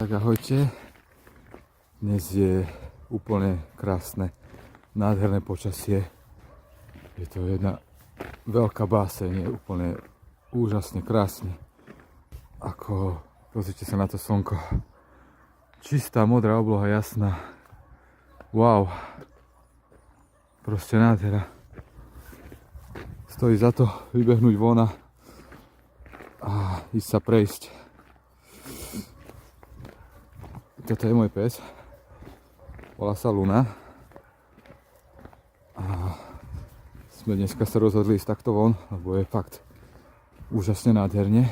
Tak ahojte, dnes je úplne krásne, nádherné počasie, je to jedna veľká báseň, je úplne úžasne krásne, ako, pozrite sa na to slnko, čistá modrá obloha, jasná, wow, proste nádhera, stojí za to vybehnúť von a ísť sa prejsť. Toto je môj pes, volá sa Luna a sme dneska sa rozhodli ísť takto von, lebo je fakt úžasne nádherne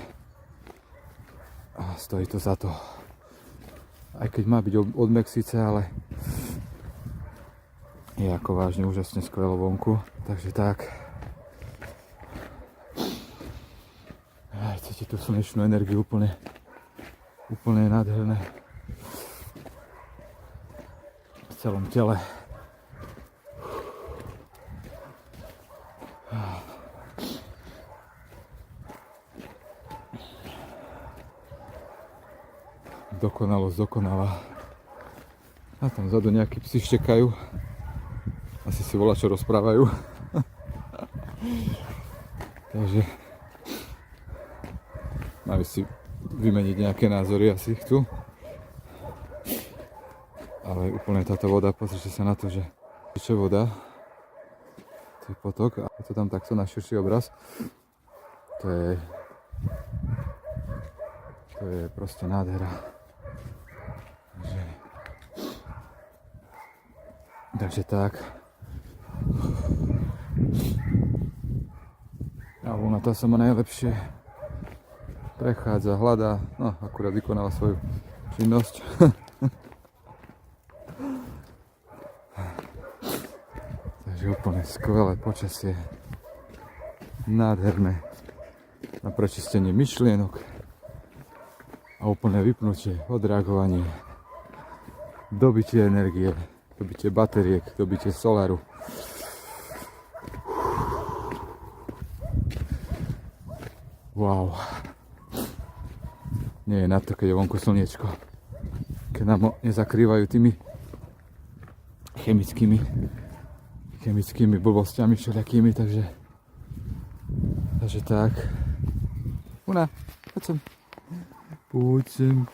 a stojí to za to. Aj keď má byť od Mexice, ale je ako vážne úžasne skvelo vonku, takže tak. Cítiť tú slnečnú energiu, úplne nádherné. V celom tele. Dokonalosť dokonalá. A tam vzadu nejakí psi štekajú. Asi si volačo rozprávajú. Takže majú si vymeniť nejaké názory, asi chcú. Ale úplne táto voda, pozrite sa na to, že teče voda, to je potok a je to tam takto na širší obraz. To je proste nádhera. Takže tak. A Luna tá sa ma najlepšie prechádza, hľadá, no akurát vykonáva svoju činnosť. Takže úplne skvelé počasie, nádherné na prečistenie myšlienok a úplne vypnutie, odreagovanie, dobitie energie, dobitie batériek, dobitie soláru. Wow. Nie je na to, keď je vonku slniečko. Keď nám ho nezakrývajú tými chemickými blbostiami všelijakými, takže tak. Luna, poď sem. Poď sem.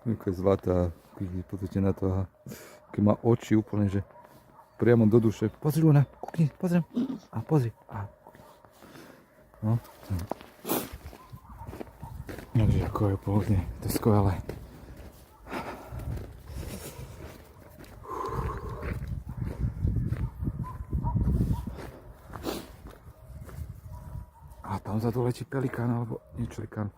Ako je zlatá. Pozrite na to. Keď má oči úplne, že priamo do duše. Pozri, Luna, kúkni, pozriem. A pozri. No. Takže ako je pohodne, to je skvelé. A tam vzadu letí pelikán, alebo nie čelikán.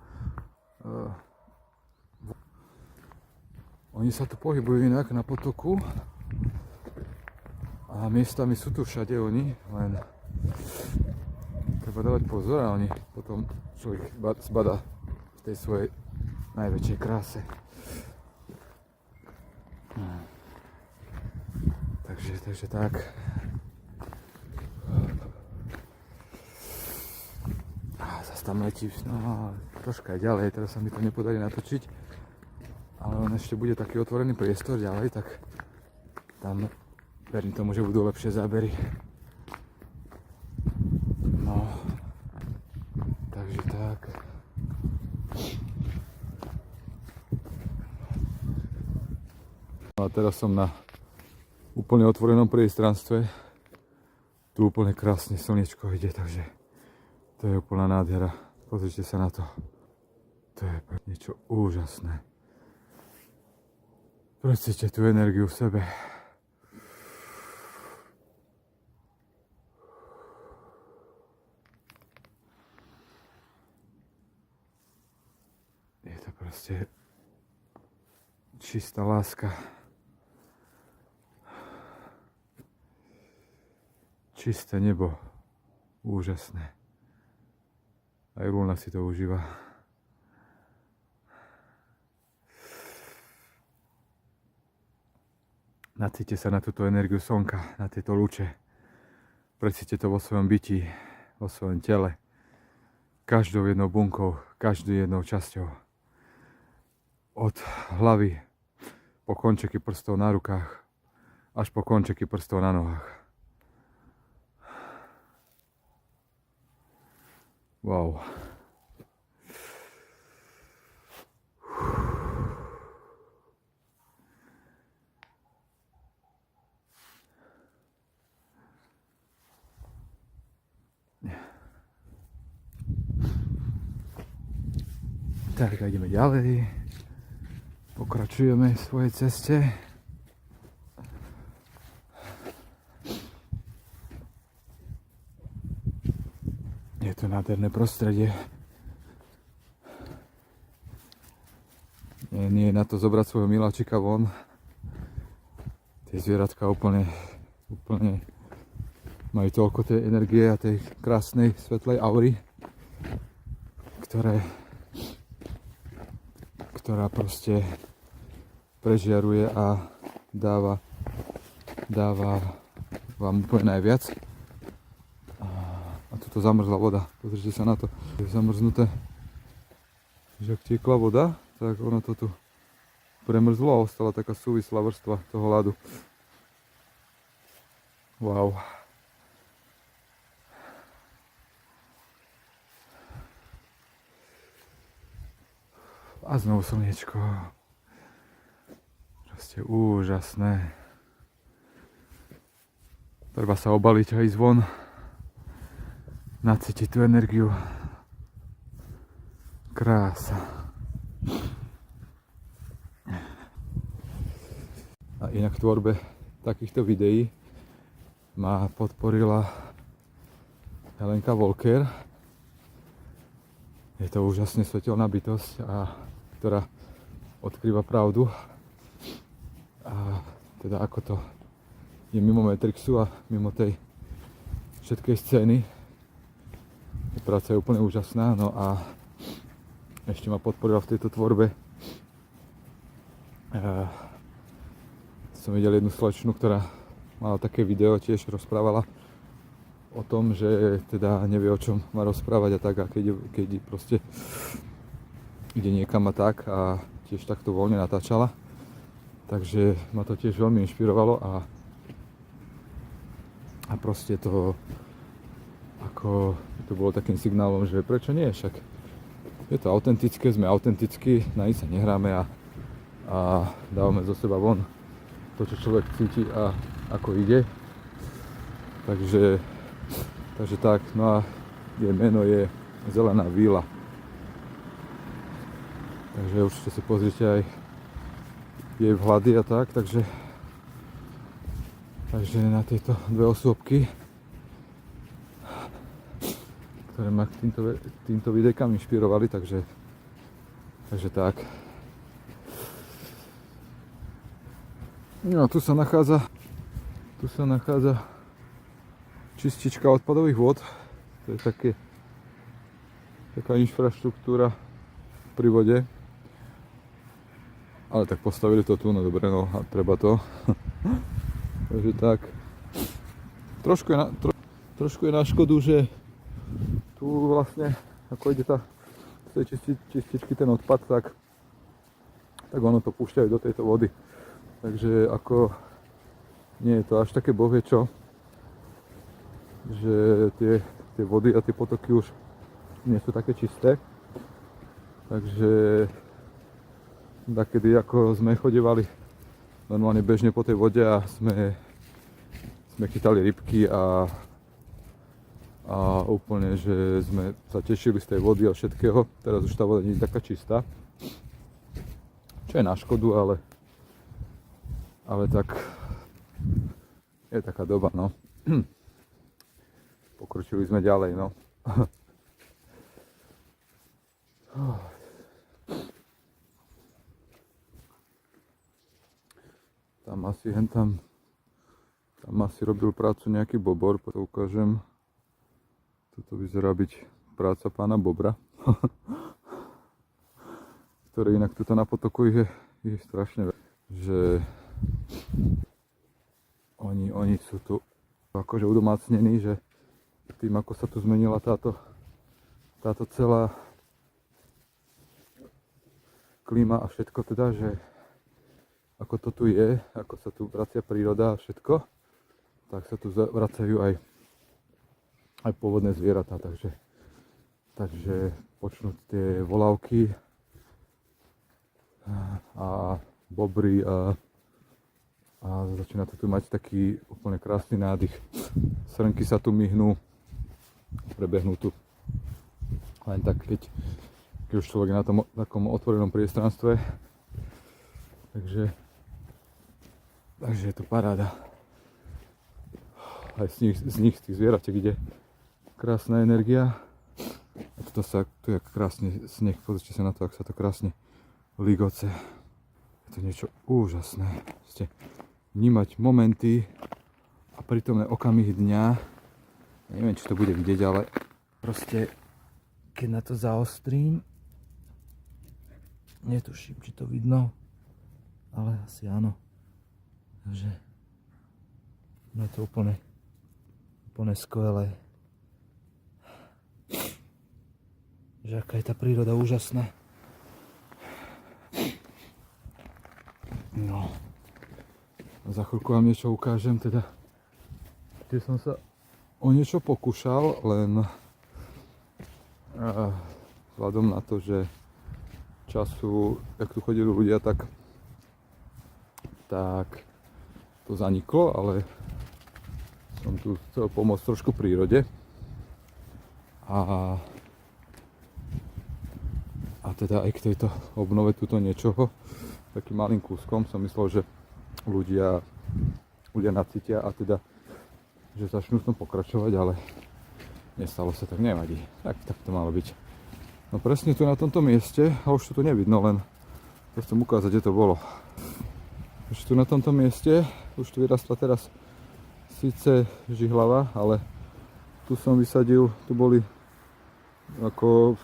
Oni sa tu pohybujú inak na potoku. A miestami sú tu všade oni, len treba dávať pozor a oni potom človek zbadá v tej svojej najväčšej kráse. Takže tak. Zas tam letí, no troška aj ďalej, teraz sa mi to nepodarí natočiť, ale on ešte bude taký otvorený priestor ďalej, tak tam verím tomu, že budú lepšie zábery. No, takže tak. No a teraz som na úplne otvorenom priestranstve, tu úplne krásne slniečko ide, takže to je úplná nádhera. Pozrite sa na to. To je niečo úžasné. Precíťte tú energiu v sebe. Je to proste čistá láska. Čisté nebo. Úžasné. Aj Luna si to užíva. Nacíte sa na túto energiu slnka, na tieto lúče. Precíte to vo svojom byti, vo svojom tele. Každou jednou bunkou, každou jednou časťou. od hlavy po končeky prstov na rukách až po končeky prstov na nohách. Wow. Tak ideme ďalej. Pokračujeme v svojej ceste. Je to nádherné prostredie. Nie je na to zobrať svojho miláčika von. Tie zvieratka úplne majú toľko tej energie a tej krásnej svetlej aury, ktorá proste prežiaruje a dáva vám úplne najviac. A tuto zamrzla voda, pozrite sa na to, je zamrznuté, že ak tiekla voda, tak ono to tu premrzlo a ostala taká súvislá vrstva toho ľadu. Wow. A znovu slniečko. Proste úžasné. Treba sa obaliť a ísť von. Nacítiť tú energiu. Krása. A inak v tvorbe takýchto videí ma podporila Helenka Volker. Je to úžasne svetelná bytosť, ktorá odkrýva pravdu. A teda ako to je mimo Matrixu a mimo tej všetkej scény. Práca je úplne úžasná, no a ešte ma podporila v tejto tvorbe. Som videl jednu slečnu, ktorá mala také video, tiež rozprávala o tom, že teda nevie, o čom má rozprávať a tak, a keď proste ide niekam a tak, a tiež takto voľne natáčala. Takže ma to tiež veľmi inšpirovalo a proste to ako to bolo takým signálom, že prečo nie, však je to autentické, sme autentickí, na nič sa nehráme a dávame zo seba von to, čo človek cíti a ako ide. Takže tak, no a jej meno je Zelená víla. Takže určite si pozrite aj jej vhľady a tak, takže na tieto dve osôbky, ktoré ma k týmto videjkám inšpirovali, takže tak. No, tu sa nachádza čistička odpadových vôd. To je taká infraštruktúra pri vode. Ale tak postavili to tu, no dobre, no a treba to. Takže tak. Trošku je na škodu, že tu vlastne, ako ide z tej čističky ten odpad, tak ono to púšťajú do tejto vody. Takže ako nie je to až také bohviečo, že tie vody a tie potoky už nie sú také čisté. Takže takedy ako sme chodevali normálne bežne po tej vode a sme chytali rybky a úplne, že sme sa tešili z tej vody a všetkého. Teraz už tá voda nie je taká čistá, čo je na škodu, ale tak je taká doba, no. Pokročili sme ďalej, no. Tam asi robil prácu nejaký bobor, to ukážem. Toto vyzerá byť práca pána Bobra, ktorý inak tuto na potoku je strašne veľa. Že oni sú tu akože udomácnení, že tým ako sa tu zmenila táto celá klíma a všetko teda, že ako to tu je, ako sa tu vracia príroda a všetko, tak sa tu vracajú aj pôvodné zvieratá, takže počnú tie volavky a bobry a začína to tu mať taký úplne krásny nádych. Srnky sa tu myhnú, prebehnú tu len tak, keď už človek je na tom takom otvorenom priestranstve. Takže je to paráda. Aj z nich, z tých zvieratek ide krásna energia. A tu je krásne sneh, pozrite sa na to, ak sa to krásne ligoce. Je to niečo úžasné. Vnímať momenty a prítomné okamihy dňa. Neviem, či to bude vidieť, ale proste keď na to zaostrím, netuším, či to vidno, ale asi áno. Takže no je to úplne skvelé. Že aká je tá príroda úžasná. No. Za chvíľku vám niečo ukážem, teda keď som sa o niečo pokúšal, len vzhľadom na to, že času, jak tu chodili ľudia, tak to zaniklo, ale som tu chcel pomôcť trošku prírode a teda aj k tejto obnove tuto niečoho, takým malým kúskom som myslel, že ľudia nacítia a teda, že začnú v tom pokračovať, ale nestalo sa, tak nevadí. Tak to malo byť. No presne tu na tomto mieste, a už to tu nevidno, len chcem ukázať, kde to bolo. Už tu na tomto mieste, už tu vyrastla teraz síce žihlava, ale tu som vysadil, tu boli ako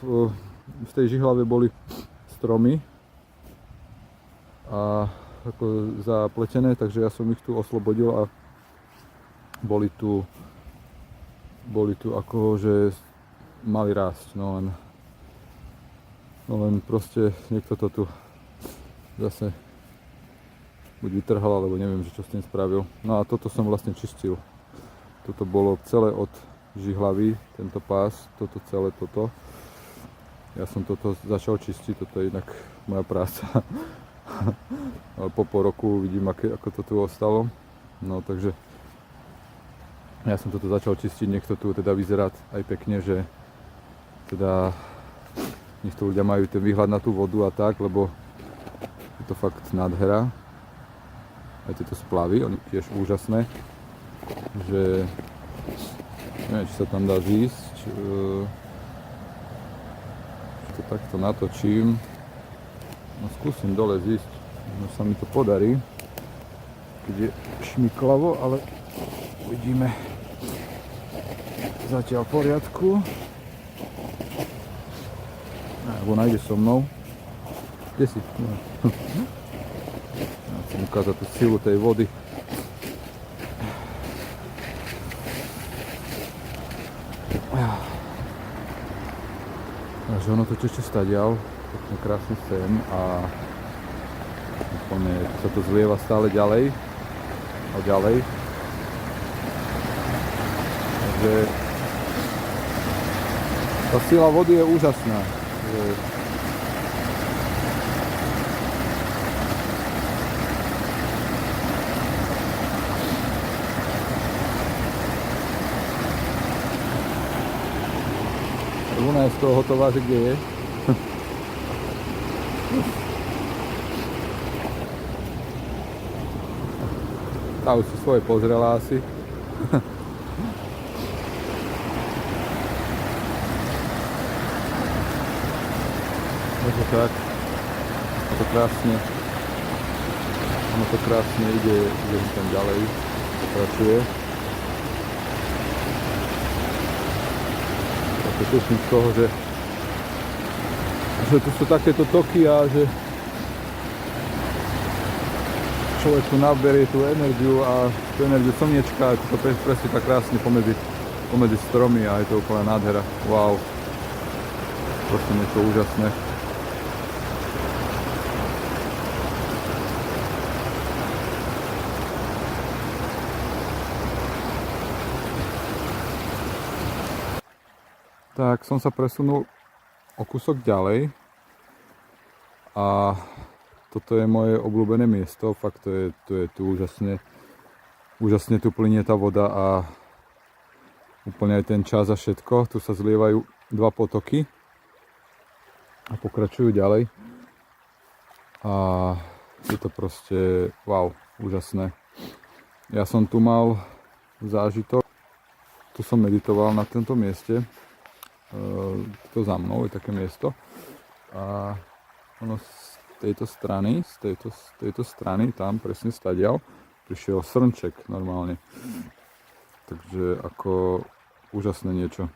v tej žihlave boli stromy a ako zapletené, takže ja som ich tu oslobodil a boli tu ako, že mali rásť, no len proste niekto to tu zase buď vytrhal, alebo neviem, že čo s tým spravil. No a toto som vlastne čistil. Toto bolo celé od žihlavy, tento pás, toto celé toto. Ja som toto začal čistiť, toto je inak moja práca. Po roku vidím, ako to tu ostalo. No takže ja som toto začal čistiť, nech to tu teda vyzerá aj pekne, že teda nech to ľudia majú ten výhľad na tú vodu a tak, lebo je to fakt nádhera. Aj tieto splavy, oni tiež úžasné, že neviem, či sa tam dá zísť, či to takto natočím. No skúsim dole zísť, no sa mi to podarí, keď je šmiklavo, ale uvidíme. Zatiaľ v poriadku. Alebo nájde so mnou. Kde si? No. Chcem ukázať tú silu tej vody. Takže ono to teče stadiaľ, taký krásny sen a úplne sa to zlieva stále ďalej a ďalej. Takže tá sila vody je úžasná. Ona je z toho hotová, že kde je. Tá už si svoje pozrela asi. Takže tak. Ono to krásne ide tam ďalej. Pokračuje. Teším z toho, že tu sú takéto toky a že človek tu naberie tú energiu a tú energiu slniečka, to presne tak krásne pomedzi stromy a je to úplne nádhera. Wow. Proste niečo úžasné. tak som sa presunul o kúsok ďalej a toto je moje obľúbené miesto, fakt to je tu úžasne tu plynie tá voda a úplne aj ten čas a všetko. Tu sa zlievajú dva potoky a pokračujú ďalej a je to proste wow, úžasné. Ja som tu mal zážitok, tu som meditoval na tomto mieste, to za mnou je také miesto a ono z tejto strany, tam presne stadiaľ, prišiel srnček normálne, takže ako úžasné niečo.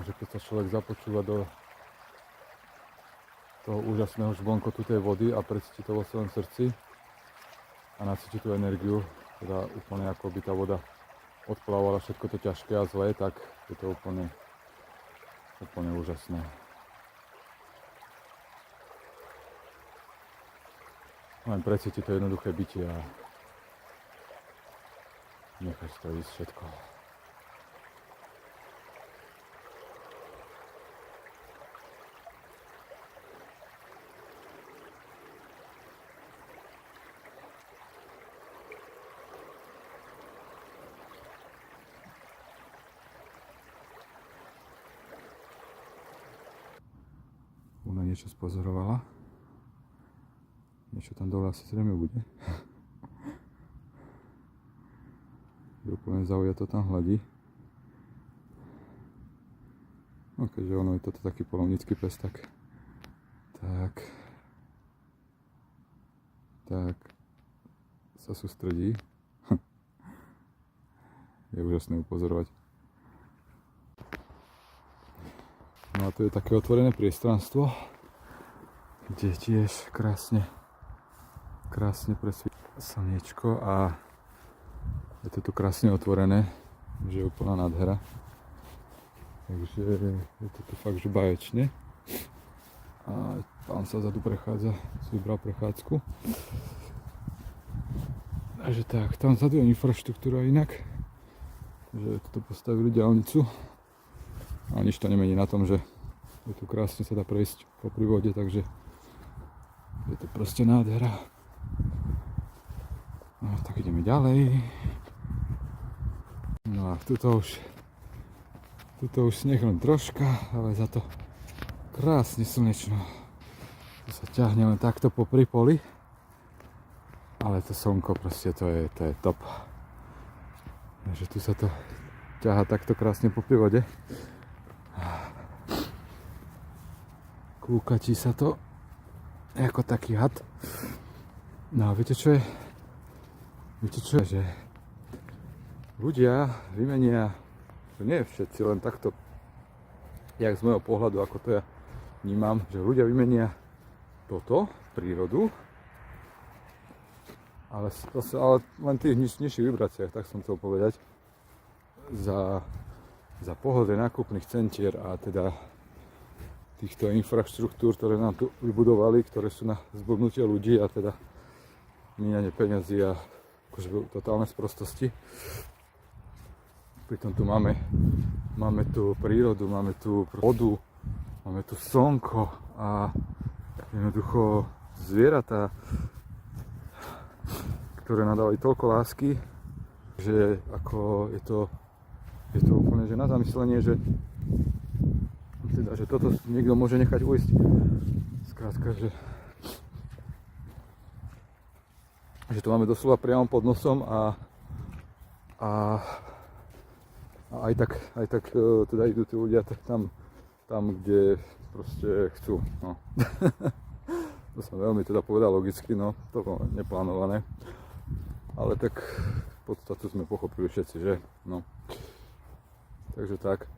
Že keď sa človek započúva do toho úžasného žvonkotu tej vody a precíti to vo svojom srdci a nacíti tú energiu, teda úplne ako by tá voda odplávala všetko to ťažké a zlé, tak je to úplne úžasné. Len precíti to jednoduché bytie a necháš to ísť všetko. Ona niečo spozorovala. Niečo tam dole asi zrejme bude. Úplne zaujato tam hľadí. No keďže ono je toto taký polovnícky pes, tak sa sústredí. Je úžasné upozorovať. No a to je také otvorené priestranstvo, kde tiež krásne presvietí slniečko a je to tu krásne otvorené, že je úplná nádhera. Takže je to tu fakt, že báječne. A pán sa zadu prechádza, si vybral prechádzku. Takže tak, tam zadu je infraštruktúra inak, že tu postavili diaľnicu. A nič to nemení na tom, že je tu krásne sa dá prejsť po prívode, takže je to proste nádhera. No tak ideme ďalej. No a tuto už sneh len troška, ale za to krásne slnečno. Tu sa ťahne len takto po poli, ale to slnko proste to je top. Takže tu sa to ťahá takto krásne po prívode. Kúkatí sa to ako taký had. No a viete čo je? Že ľudia vymenia, že nie všetci len takto, jak z môjho pohľadu, ako to ja vnímam, že ľudia vymenia toto, prírodu, ale len v tých nižších vibráciách, tak som chcel povedať, za pohodlie nákupných centier a teda týchto infraštruktúr, ktoré nám tu vybudovali, ktoré sú na zblbnutie ľudí a teda míňanie peňazí a akože totálne sprostosti. Pritom tu máme tu prírodu, máme tu vodu, Máme tu slnko a jednoducho zvieratá, ktoré nadávajú toľko lásky, že ako je to úplne že na zamyslenie, že teda, že toto niekto môže nechať ujsť. Skrátka, že to máme doslova priamo pod nosom a aj tak teda idú tí ľudia tam, kde proste chcú. No. To som veľmi teda povedal logicky, no to bolo neplánované. Ale tak podstatu sme pochopili všetci, že? No. Takže tak.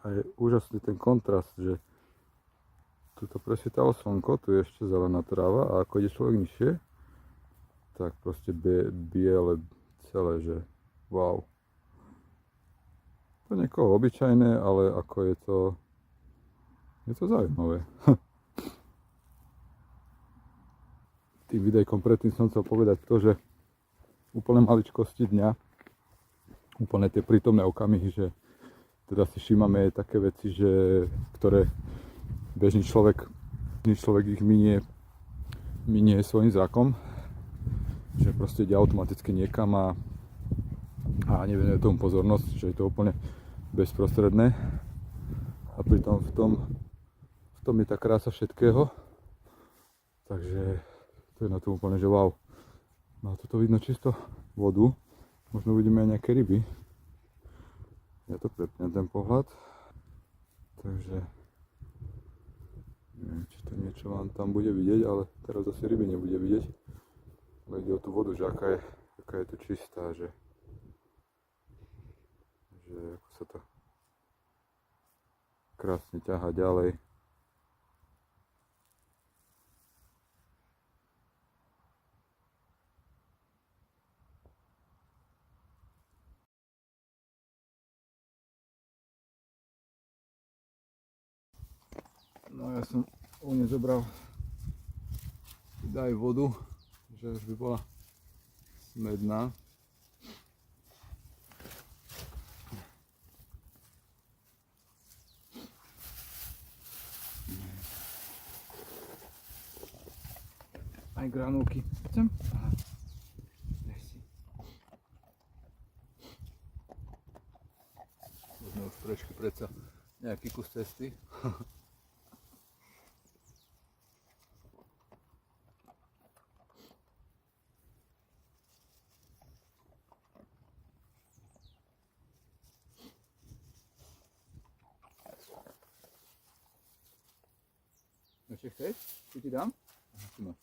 A je úžasný ten kontrast, že tuto presvietalo slnko, tu je ešte zelená tráva a ako ide človek nižšie, tak proste biele celé, že wow. To niekoho obyčajné, ale ako je to zaujímavé. Tým videjkom predtým som chcel povedať to, že úplne maličkosti dňa, úplne tie prítomné okamihy, že teda si všímame také veci, ktoré bežný človek ich minie svojím zrakom, že proste ide automaticky niekam a nevenuje tomu pozornosť, že je to úplne bezprostredné a pritom v tom je tá krása všetkého, takže to je na tom úplne, že wow. No a toto vidno čisto vodu, možno uvidíme aj nejaké ryby, ja to prepnem ten pohľad, takže neviem, či to niečo vám tam bude vidieť, ale teraz zase ryby nebude vidieť. Ale ide o tú vodu, že aká je tu čistá, že ako sa to krásne ťahá ďalej. No ja som u nej zobral daj vodu, že už by bola smedná. Aj granulky. Chcem? Aha. Nech si. Možno už prešli predsa nejaký kus cesty. Ešte chceš? Či ti dám? Aha, tu máš.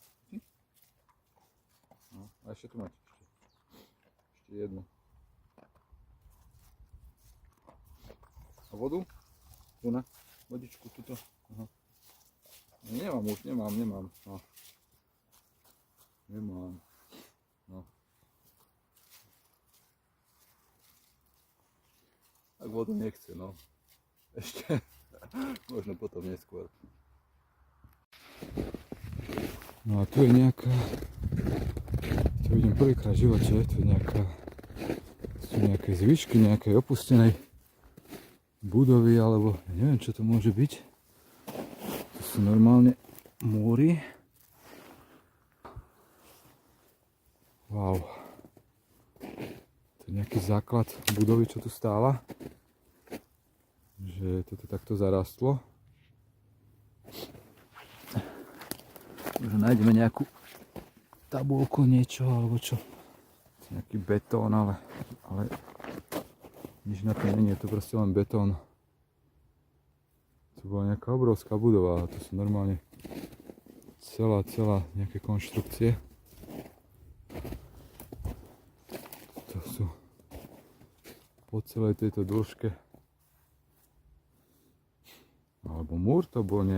No, a ešte tu máš. Ešte jednu. A vodu? Tu na vodičku, tuto. Aha. Nemám už, nemám. No. Nemám. No. Tak vodu nechce, no. Ešte. Možno potom neskôr. No a tu je nejaká, to vidím prvýkrát v živote, tu je nejaké zvyšky nejakej opustenej budovy, alebo neviem, čo to môže byť. To sú normálne múry. Wow. To je nejaký základ budovy, čo tu stála. Že toto takto zarastlo. Možno nájdeme nejakú tabuľku, niečo, alebo čo. Nejaký betón, ale nič na to nie je, to proste len betón. To bola nejaká obrovská budova, a to sú normálne celá nejaké konštrukcie. To sú po celej tejto dĺžke. Alebo múr to bol nejaký.